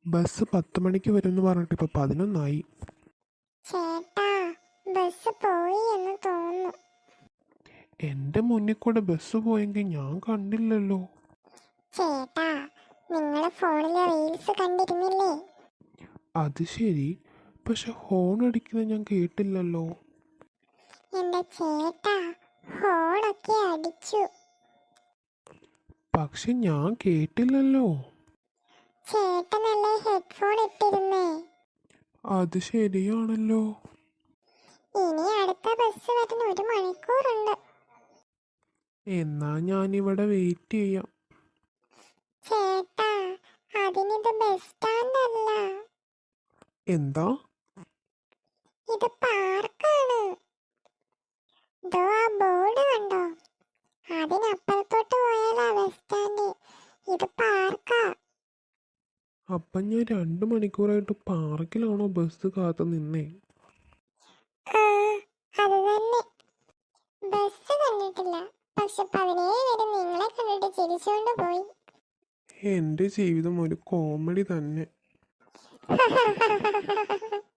Bus 10 മണിക്ക് വരുമെന്ന് പറഞ്ഞിട്ട് ഇപ്പോൾ 11 ആയി. ചേട്ടാ, ബസ് പോയി എന്ന് തോന്നുന്നു. എൻ്റെ മുന്നിൽ കൂടെ ബസ് പോയെങ്കിൽ ഞാൻ കണ്ടില്ലല്ലോ. ചേട്ടാ, നിങ്ങൾ ഫോണിൽ റീൽസ് കണ്ടിരുന്നില്ലേ? അത് ശരി, പക്ഷെ ഹോൺ അടിക്കുന്നത് ഞാൻ കേട്ടില്ലല്ലോ. എന്റെ ചേട്ടാ, ഹോണൊക്കെ അടിച്ചു. പക്ഷെ ഞാൻ കേട്ടില്ലല്ലോ. ചേട്ടനല്ലേ ഹെഡ്ഫോൺ ഇട്ടിരുന്നേ? അത് ശരിയാണല്ലോ. ഇനി അടുത്ത ബസ് വരുന്ന 1 മണിക്കൂറുണ്ട്. എന്നാ ഞാനിവിടെ വെയിറ്റ് ചെയ്യാം. ചേട്ടാ, അതിനിത് ബസ് സ്റ്റാൻഡ് അല്ല, എന്താ? ഇത് പാർക്കാണ്. ദോ ആ ബോർഡ് കണ്ടോ? അതിനപ്പുറത്തോട്ട് പോയാലാ ബസ് സ്റ്റാൻഡ്. ഇത് പാർക്കാ. അപ്പം ഞാൻ 2 മണിക്കൂറായിട്ട് പാർക്കിലാണോ ബസ് കാത്തു നിന്നേ? ആ, അത് തന്നെ. ബസ് കണ്ടിട്ടില്ല, പക്ഷെ 17 പേര് നിങ്ങളെ കണ്ടിട്ട് ചിരിച്ചുകൊണ്ട് പോയി. എൻ്റെ ജീവിതം ഒരു കോമഡി തന്നെ.